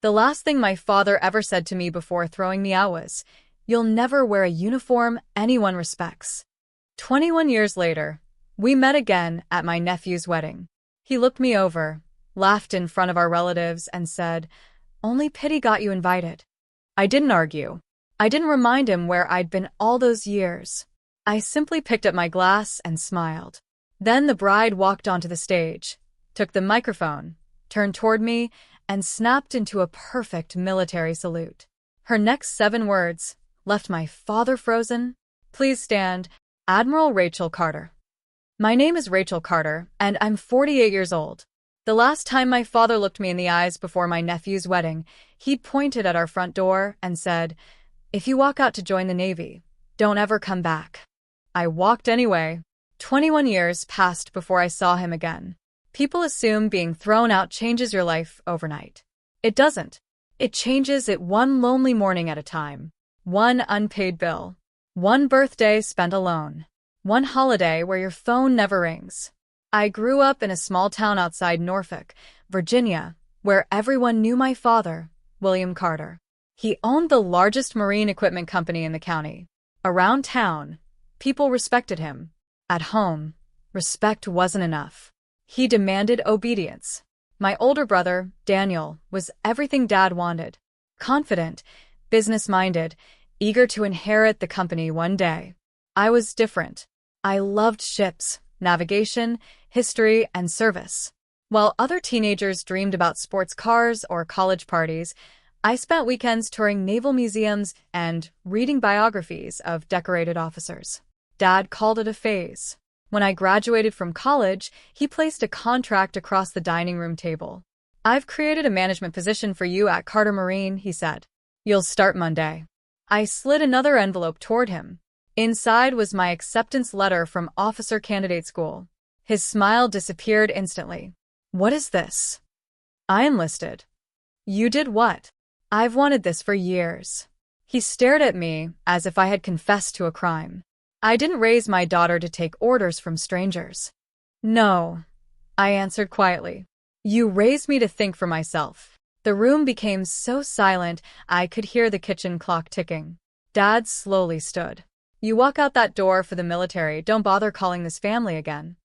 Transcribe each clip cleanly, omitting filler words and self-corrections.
The last thing my father ever said to me before throwing me out was, "You'll never wear a uniform anyone respects." 21 years later, we met again at my nephew's wedding. He looked me over, laughed in front of our relatives, and said, "Only pity got you invited." I didn't argue. I didn't remind him where I'd been all those years. I simply picked up my glass and smiled. Then the bride walked onto the stage, took the microphone, turned toward me, and snapped into a perfect military salute. Her next 7 words left my father frozen. "Please stand, Admiral Rachel Carter." My name is Rachel Carter, and I'm 48 years old. The last time my father looked me in the eyes before my nephew's wedding, he'd pointed at our front door and said, "If you walk out to join the Navy, don't ever come back." I walked anyway. 21 years passed before I saw him again. People assume being thrown out changes your life overnight. It doesn't. It changes it one lonely morning at a time. One unpaid bill. One birthday spent alone. One holiday where your phone never rings. I grew up in a small town outside Norfolk, Virginia, where everyone knew my father, William Carter. He owned the largest marine equipment company in the county. Around town, people respected him. At home, respect wasn't enough. He demanded obedience. My older brother, Daniel, was everything Dad wanted. Confident, business-minded, eager to inherit the company one day. I was different. I loved ships, navigation, history, and service. While other teenagers dreamed about sports cars or college parties, I spent weekends touring naval museums and reading biographies of decorated officers. Dad called it a phase. When I graduated from college, he placed a contract across the dining room table. "I've created a management position for you at Carter Marine," he said. "You'll start Monday." I slid another envelope toward him. Inside was my acceptance letter from Officer Candidate School. His smile disappeared instantly. "What is this?" "I enlisted." "You did what?" "I've wanted this for years." He stared at me as if I had confessed to a crime. "I didn't raise my daughter to take orders from strangers." "No," I answered quietly. "You raised me to think for myself." The room became so silent I could hear the kitchen clock ticking. Dad slowly stood. "You walk out that door for the military, don't bother calling this family again."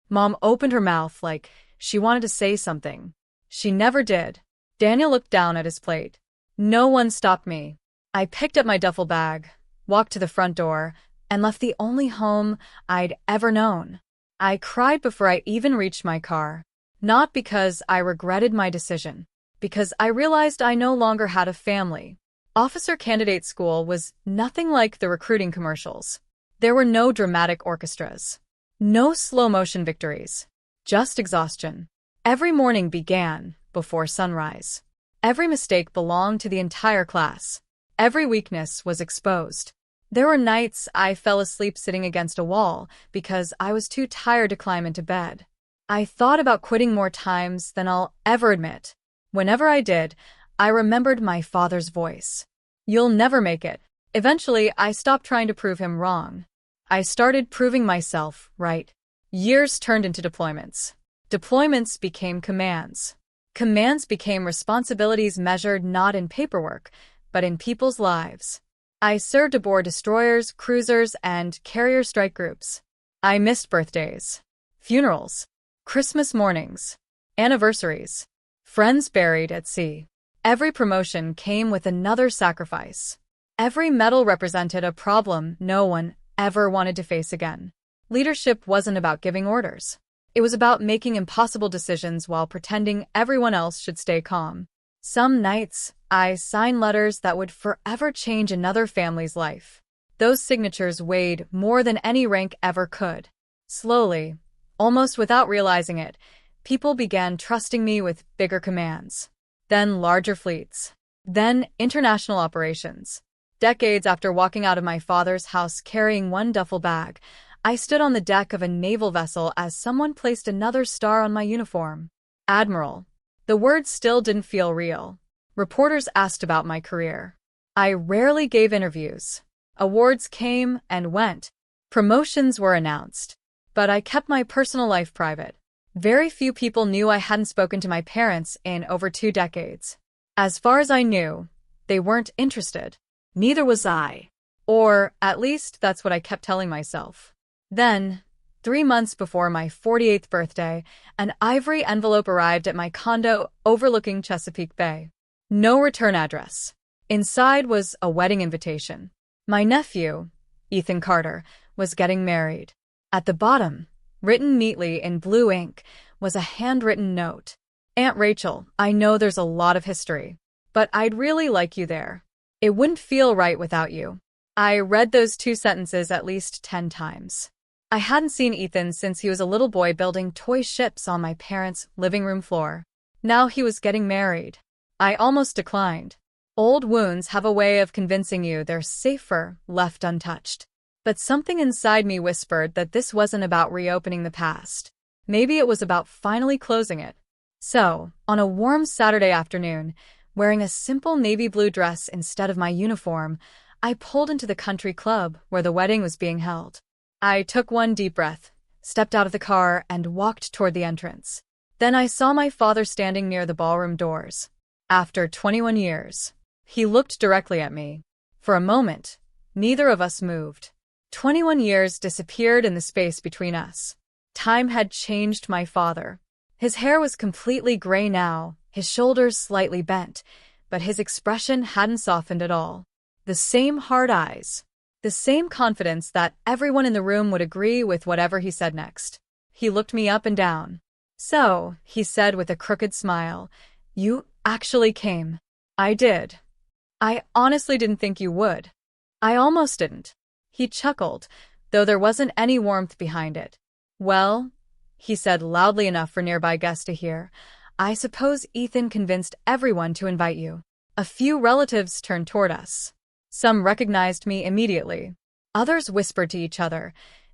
Mom opened her mouth like she wanted to say something. She never did. Daniel looked down at his plate. No one stopped me. I picked up my duffel bag, walked to the front door, and left the only home I'd ever known. I cried before I even reached my car. Not because I regretted my decision, because I realized I no longer had a family. Officer Candidate School was nothing like the recruiting commercials. There were no dramatic orchestras. No slow-motion victories. Just exhaustion. Every morning began before sunrise. Every mistake belonged to the entire class. Every weakness was exposed. There were nights I fell asleep sitting against a wall because I was too tired to climb into bed. I thought about quitting more times than I'll ever admit. Whenever I did, I remembered my father's voice. "You'll never make it." Eventually, I stopped trying to prove him wrong. I started proving myself right. Years turned into deployments. Deployments became commands. Commands became responsibilities measured not in paperwork, but in people's lives. I served aboard destroyers, cruisers, and carrier strike groups. I missed birthdays, funerals, Christmas mornings, anniversaries, friends buried at sea. Every promotion came with another sacrifice. Every medal represented a problem no one ever wanted to face again. Leadership wasn't about giving orders. It was about making impossible decisions while pretending everyone else should stay calm. Some nights, I signed letters that would forever change another family's life. Those signatures weighed more than any rank ever could. Slowly, almost without realizing it, people began trusting me with bigger commands. Then larger fleets. Then international operations. Decades after walking out of my father's house carrying one duffel bag, I stood on the deck of a naval vessel as someone placed another star on my uniform. Admiral. The word still didn't feel real. Reporters asked about my career. I rarely gave interviews. Awards came and went. Promotions were announced. But I kept my personal life private. Very few people knew I hadn't spoken to my parents in over 2 decades. As far as I knew, they weren't interested. Neither was I. Or, at least, that's what I kept telling myself. Then, 3 months before my 48th birthday, an ivory envelope arrived at my condo overlooking Chesapeake Bay. No return address. Inside was a wedding invitation. My nephew, Ethan Carter, was getting married. At the bottom, written neatly in blue ink, was a handwritten note. Aunt Rachel, I know there's a lot of history, but I'd really like you there. It wouldn't feel right without you. I read those 2 sentences at least 10 times. I hadn't seen Ethan since he was a little boy building toy ships on my parents' living room floor. Now he was getting married. I almost declined. Old wounds have a way of convincing you they're safer left untouched. But something inside me whispered that this wasn't about reopening the past. Maybe it was about finally closing it. So, on a warm Saturday afternoon, wearing a simple navy blue dress instead of my uniform, I pulled into the country club where the wedding was being held. I took one deep breath, stepped out of the car, and walked toward the entrance. Then I saw my father standing near the ballroom doors. After 21 years, he looked directly at me. For a moment, neither of us moved. 21 years disappeared in the space between us. Time had changed my father. His hair was completely gray now, his shoulders slightly bent, but his expression hadn't softened at all. The same hard eyes, the same confidence that everyone in the room would agree with whatever he said next. He looked me up and down. So, he said with a crooked smile, "You actually came." I did. I honestly didn't think you would. I almost didn't. He chuckled, though there wasn't any warmth behind it. "Well," he said loudly enough for nearby guests to hear, "I suppose Ethan convinced everyone to invite you." A few relatives turned toward us. Some recognized me immediately. Others whispered to each other,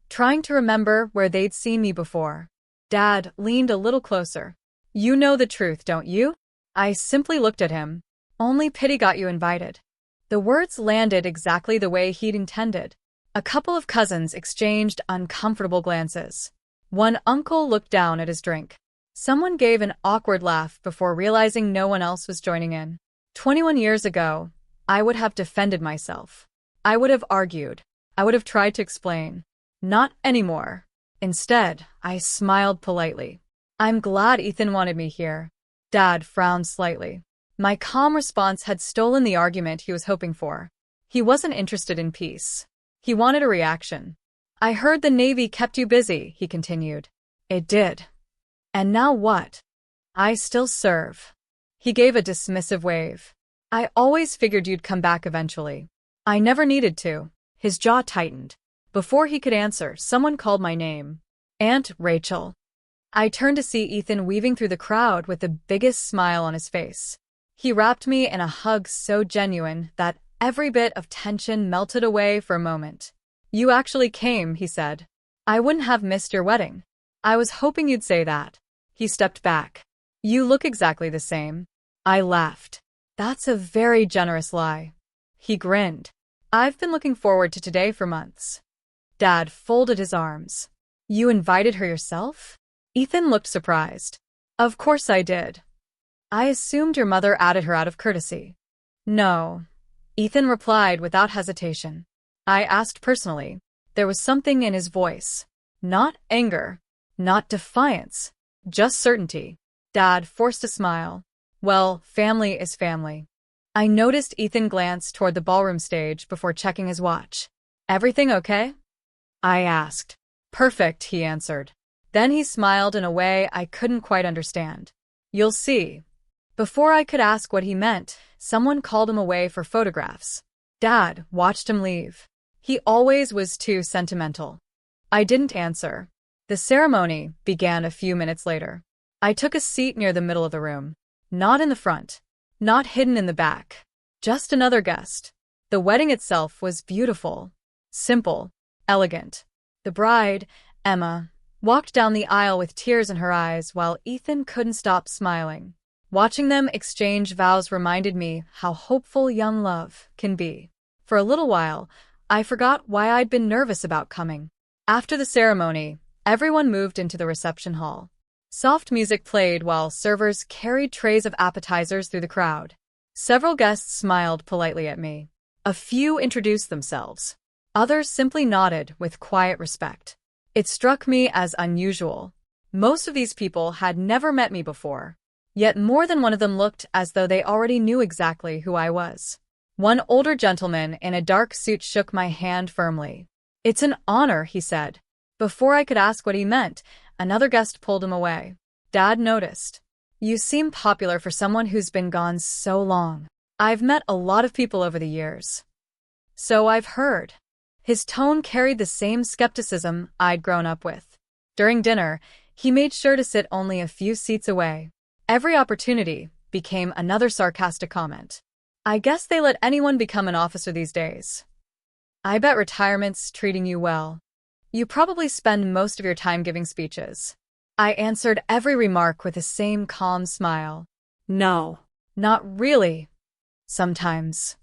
trying to remember where they'd seen me before. Dad leaned a little closer. "You know the truth, don't you?" I simply looked at him. "Only pity got you invited." The words landed exactly the way he'd intended. A couple of cousins exchanged uncomfortable glances. One uncle looked down at his drink. Someone gave an awkward laugh before realizing no one else was joining in. 21 years ago, I would have defended myself. I would have argued. I would have tried to explain. Not anymore. Instead, I smiled politely. "I'm glad Ethan wanted me here." Dad frowned slightly. My calm response had stolen the argument he was hoping for. He wasn't interested in peace. He wanted a reaction. "I heard the Navy kept you busy," he continued. "It did. And now what?" "I still serve." He gave a dismissive wave. "I always figured you'd come back eventually." "I never needed to." His jaw tightened. Before he could answer, someone called my name. "Aunt Rachel." I turned to see Ethan weaving through the crowd with the biggest smile on his face. He wrapped me in a hug so genuine that every bit of tension melted away for a moment. "You actually came," he said. "I wouldn't have missed your wedding." "I was hoping you'd say that." He stepped back. "You look exactly the same." I laughed. "That's a very generous lie." He grinned. "I've been looking forward to today for months." Dad folded his arms. "You invited her yourself?" Ethan looked surprised. "Of course I did." "I assumed your mother added her out of courtesy." "No," Ethan replied without hesitation. "I asked personally." There was something in his voice. Not anger, not defiance, just certainty. Dad forced a smile. "Well, family is family." I noticed Ethan glance toward the ballroom stage before checking his watch. "Everything okay?" I asked. "Perfect," he answered. Then he smiled in a way I couldn't quite understand. "You'll see." Before I could ask what he meant, someone called him away for photographs. Dad watched him leave. He always was too sentimental. I didn't answer. The ceremony began a few minutes later. I took a seat near the middle of the room. Not in the front. Not hidden in the back. Just another guest. The wedding itself was beautiful. Simple. Elegant. The bride, Emma, walked down the aisle with tears in her eyes while Ethan couldn't stop smiling. Watching them exchange vows reminded me how hopeful young love can be. For a little while, I forgot why I'd been nervous about coming. After the ceremony, everyone moved into the reception hall. Soft music played while servers carried trays of appetizers through the crowd. Several guests smiled politely at me. A few introduced themselves. Others simply nodded with quiet respect. It struck me as unusual. Most of these people had never met me before. Yet more than one of them looked as though they already knew exactly who I was. One older gentleman in a dark suit shook my hand firmly. "It's an honor," he said. Before I could ask what he meant, another guest pulled him away. Dad noticed. "You seem popular for someone who's been gone so long. I've met a lot of people over the years." "So I've heard." His tone carried the same skepticism I'd grown up with. During dinner, he made sure to sit only a few seats away. Every opportunity became another sarcastic comment. "I guess they let anyone become an officer these days. I bet retirement's treating you well. You probably spend most of your time giving speeches." I answered every remark with the same calm smile. "No, not really. Sometimes.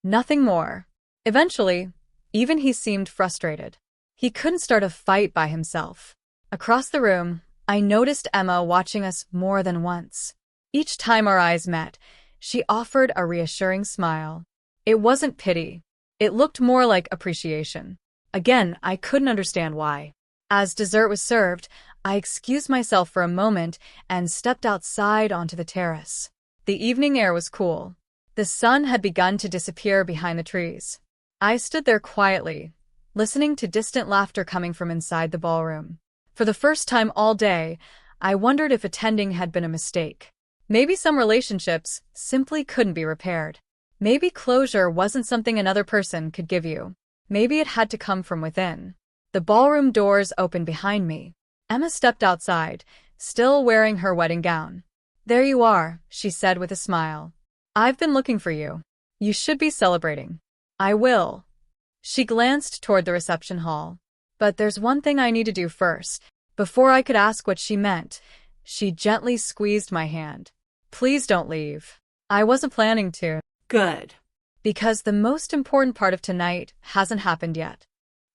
Nothing more." Eventually, even he seemed frustrated. He couldn't start a fight by himself. Across the room, I noticed Emma watching us more than once. Each time our eyes met, she offered a reassuring smile. It wasn't pity. It looked more like appreciation. Again, I couldn't understand why. As dessert was served, I excused myself for a moment and stepped outside onto the terrace. The evening air was cool. The sun had begun to disappear behind the trees. I stood there quietly, listening to distant laughter coming from inside the ballroom. For the first time all day, I wondered if attending had been a mistake. Maybe some relationships simply couldn't be repaired. Maybe closure wasn't something another person could give you. Maybe it had to come from within. The ballroom doors opened behind me. Emma stepped outside, still wearing her wedding gown. "There you are," she said with a smile. "I've been looking for you. You should be celebrating." "I will." She glanced toward the reception hall. "But there's one thing I need to do first." Before I could ask what she meant, she gently squeezed my hand. "Please don't leave." I wasn't planning to. Good. Because the most important part of tonight hasn't happened yet.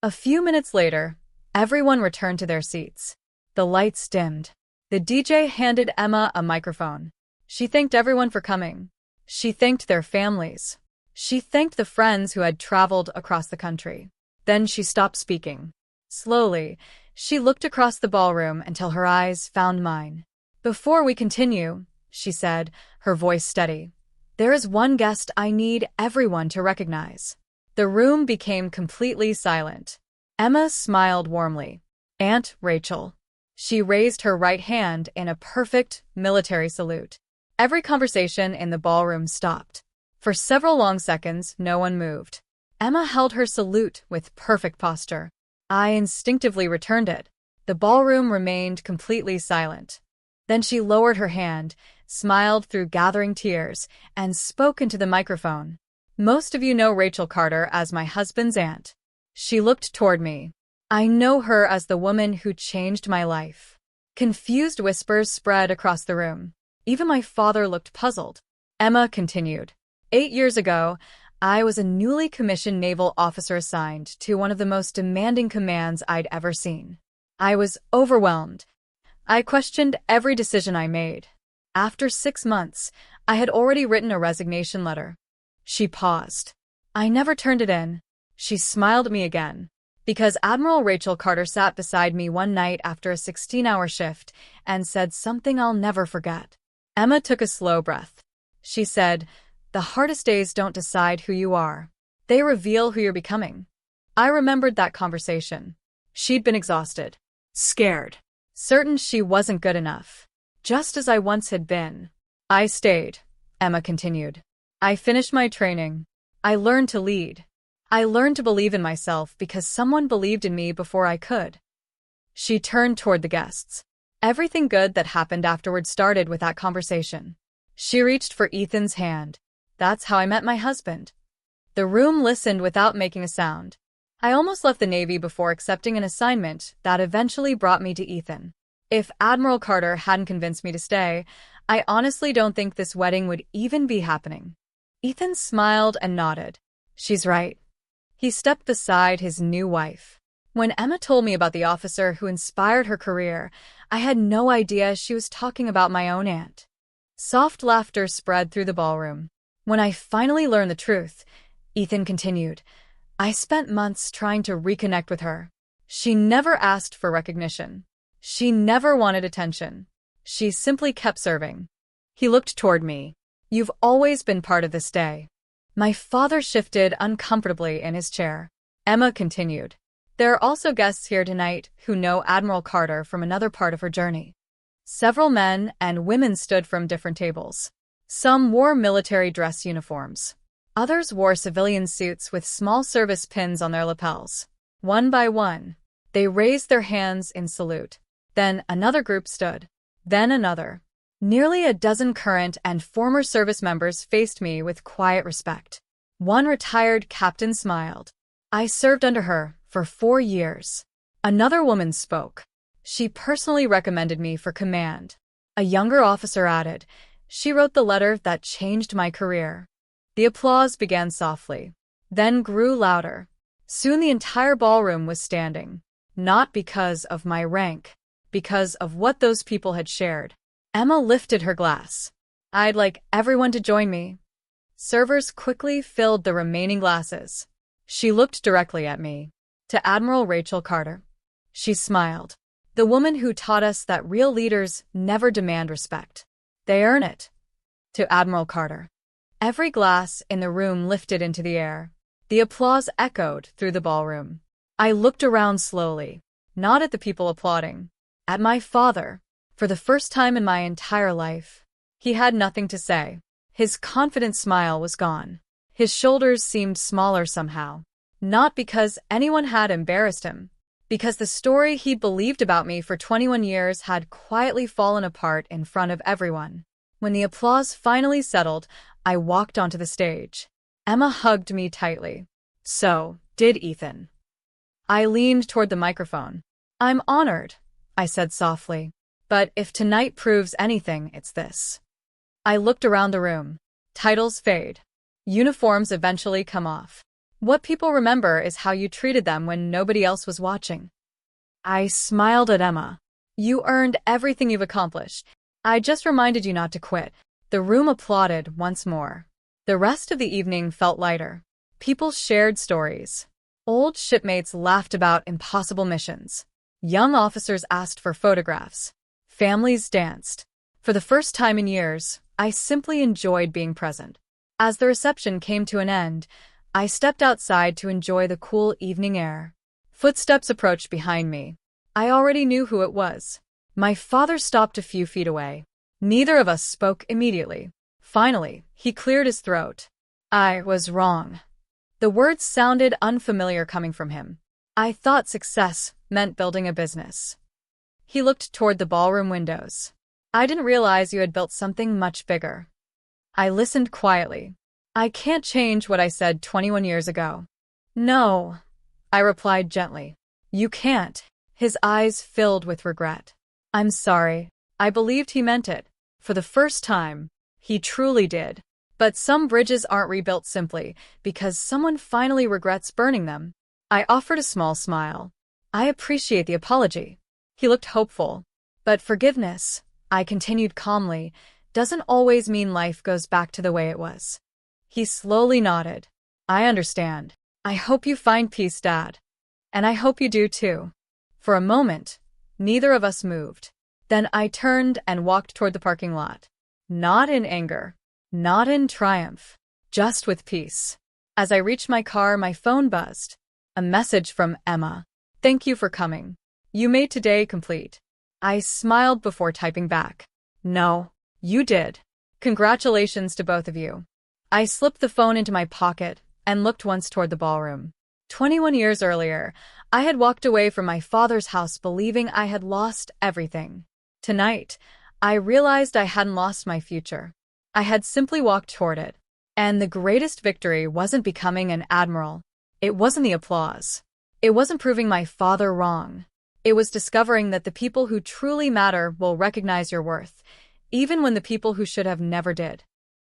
A few minutes later, everyone returned to their seats. The lights dimmed. The DJ handed Emma a microphone. She thanked everyone for coming. She thanked their families. She thanked the friends who had traveled across the country. Then she stopped speaking. Slowly, she looked across the ballroom until her eyes found mine. "Before we continue," she said, her voice steady, "there is one guest I need everyone to recognize." The room became completely silent. Emma smiled warmly. "Aunt Rachel." She raised her right hand in a perfect military salute. Every conversation in the ballroom stopped. For several long seconds, no one moved. Emma held her salute with perfect posture. I instinctively returned it. The ballroom remained completely silent. Then she lowered her hand, smiled through gathering tears, and spoke into the microphone. "Most of you know Rachel Carter as my husband's aunt." She looked toward me. "I know her as the woman who changed my life." Confused whispers spread across the room. Even my father looked puzzled. Emma continued. 8 years ago, I was a newly commissioned naval officer assigned to one of the most demanding commands I'd ever seen. I was overwhelmed. I questioned every decision I made. After 6 months, I had already written a resignation letter. She paused. I never turned it in. She smiled at me again. Because Admiral Rachel Carter sat beside me one night after a 16-hour shift and said something I'll never forget. Emma took a slow breath. She said, "The hardest days don't decide who you are. They reveal who you're becoming." I remembered that conversation. She'd been exhausted, scared, certain she wasn't good enough, just as I once had been. I stayed, Emma continued. I finished my training. I learned to lead. I learned to believe in myself because someone believed in me before I could. She turned toward the guests. Everything good that happened afterward started with that conversation. She reached for Ethan's hand. "That's how I met my husband." The room listened without making a sound. I almost left the Navy before accepting an assignment that eventually brought me to Ethan. If Admiral Carter hadn't convinced me to stay, I honestly don't think this wedding would even be happening. Ethan smiled and nodded. She's right. He stepped beside his new wife. When Emma told me about the officer who inspired her career, I had no idea she was talking about my own aunt. Soft laughter spread through the ballroom. When I finally learned the truth, Ethan continued, I spent months trying to reconnect with her. She never asked for recognition. She never wanted attention. She simply kept serving. He looked toward me. You've always been part of this day. My father shifted uncomfortably in his chair. Emma continued. There are also guests here tonight who know Admiral Carter from another part of her journey. Several men and women stood from different tables. Some wore military dress uniforms. Others wore civilian suits with small service pins on their lapels. One by one, they raised their hands in salute. Then another group stood. Then another. Nearly a dozen current and former service members faced me with quiet respect. One retired captain smiled. I served under her for 4 years. Another woman spoke. She personally recommended me for command. A younger officer added, she wrote the letter that changed my career. The applause began softly, then grew louder. Soon the entire ballroom was standing, not because of my rank, because of what those people had shared. Emma lifted her glass. I'd like everyone to join me. Servers quickly filled the remaining glasses. She looked directly at me. To Admiral Rachel Carter. She smiled. The woman who taught us that real leaders never demand respect. They earn it. To Admiral Carter. Every glass in the room lifted into the air. The applause echoed through the ballroom. I looked around slowly, not at the people applauding, at my father. For the first time in my entire life, he had nothing to say. His confident smile was gone. His shoulders seemed smaller somehow. Not because anyone had embarrassed him, because the story he'd believed about me for 21 years had quietly fallen apart in front of everyone. When the applause finally settled, I walked onto the stage. Emma hugged me tightly. So did Ethan. I leaned toward the microphone. I'm honored, I said softly. But if tonight proves anything, it's this. I looked around the room. Titles fade. Uniforms eventually come off. What people remember is how you treated them when nobody else was watching. I smiled at Emma. You earned everything you've accomplished. I just reminded you not to quit. The room applauded once more. The rest of the evening felt lighter. People shared stories. Old shipmates laughed about impossible missions. Young officers asked for photographs. Families danced. For the first time in years, I simply enjoyed being present. As the reception came to an end, I stepped outside to enjoy the cool evening air. Footsteps approached behind me. I already knew who it was. My father stopped a few feet away. Neither of us spoke immediately. Finally, he cleared his throat. I was wrong. The words sounded unfamiliar coming from him. I thought success meant building a business. He looked toward the ballroom windows. I didn't realize you had built something much bigger. I listened quietly. I can't change what I said 21 years ago. No, I replied gently. You can't. His eyes filled with regret. I'm sorry. I believed he meant it. For the first time, he truly did. But some bridges aren't rebuilt simply because someone finally regrets burning them. I offered a small smile. I appreciate the apology. He looked hopeful. But forgiveness, I continued calmly, doesn't always mean life goes back to the way it was. He slowly nodded. I understand. I hope you find peace, Dad. And I hope you do too. For a moment, neither of us moved. Then I turned and walked toward the parking lot. Not in anger. Not in triumph. Just with peace. As I reached my car, my phone buzzed. A message from Emma. Thank you for coming. You made today complete. I smiled before typing back. No, you did. Congratulations to both of you. I slipped the phone into my pocket and looked once toward the ballroom. 21 years earlier, I had walked away from my father's house believing I had lost everything. Tonight, I realized I hadn't lost my future. I had simply walked toward it. And the greatest victory wasn't becoming an admiral. It wasn't the applause. It wasn't proving my father wrong. It was discovering that the people who truly matter will recognize your worth, even when the people who should have never did.